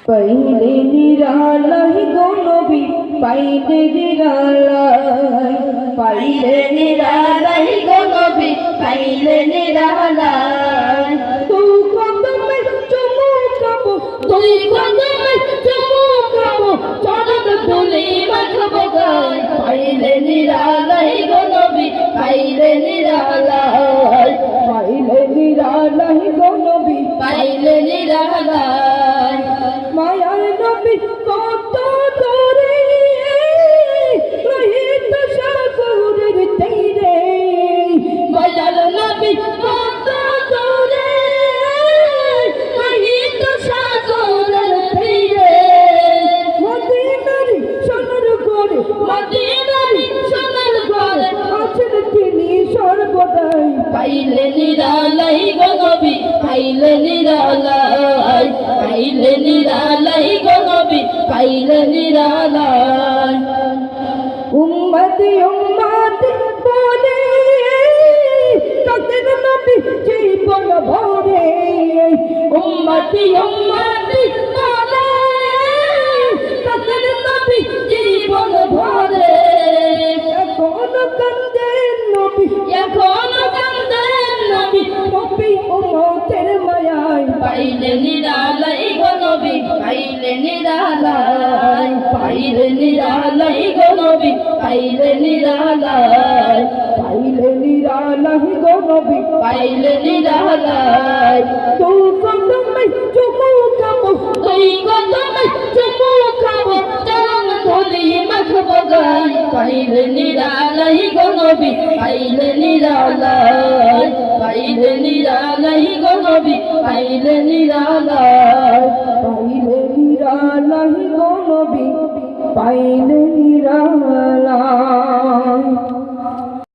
পাইলে নিরালাই গো নবী, পাইলে নিরালাই, পাইলে নিরালাই গো নবী, পাইলে নিরালাই। তুই কদমে চুমুকাবো, তুই কদমে চুমুকাবো, চরণ ধুলি মাখবো গায়। পাইলে নিরালাই গো নবী, পাইলে নিরালাই, পাইলে নিরালাই গো নবী, পাইলে নিরালাই। মায়ার নবী কত দূরে, লোহিত সাগরের তীরে। মায়ার নবী কত দূরে, লোহিত সাগরের তীরে। মদিনার সোনার ঘরে, মদিনার সোনার ঘরে আছেন তিনি সর্বদাই। পাইলে নিরালাই গো নবী, পাইলে নিরালাই, পাইলে নিরালাই গো নবী, পাইলে নিরালাই। উম্মতি উম্মতি বলে কাদের নবী জীবন ভরে। উম্মতি উম্মতি বলে কাদের নবী জীবন ভরে। এখন কান্দেন নবী, এখন কান্দেন নবী, নবী উম্মতের মায়ায়। পাইলে নিরালাই গো নবী, পাইলে নিরালাই, পাইলে নিরালাই গো নবী, পাইলে নিরালাই, পাইলে নিরালাই গো নবী, পাইলে নিরালাই। তুই কদমে চুমুকাবো, তুই কদমে চুমুকাবো, চরণ ধুলি মাখবো গায়। পাইলে নিরালাই গো নবী, পাইলে নিরালাই, পাইলে নিরালাই গো নবী, পাইলে নিরালাই, পাইলে নিরালাই গো নবী, পাইলে নিরালাই।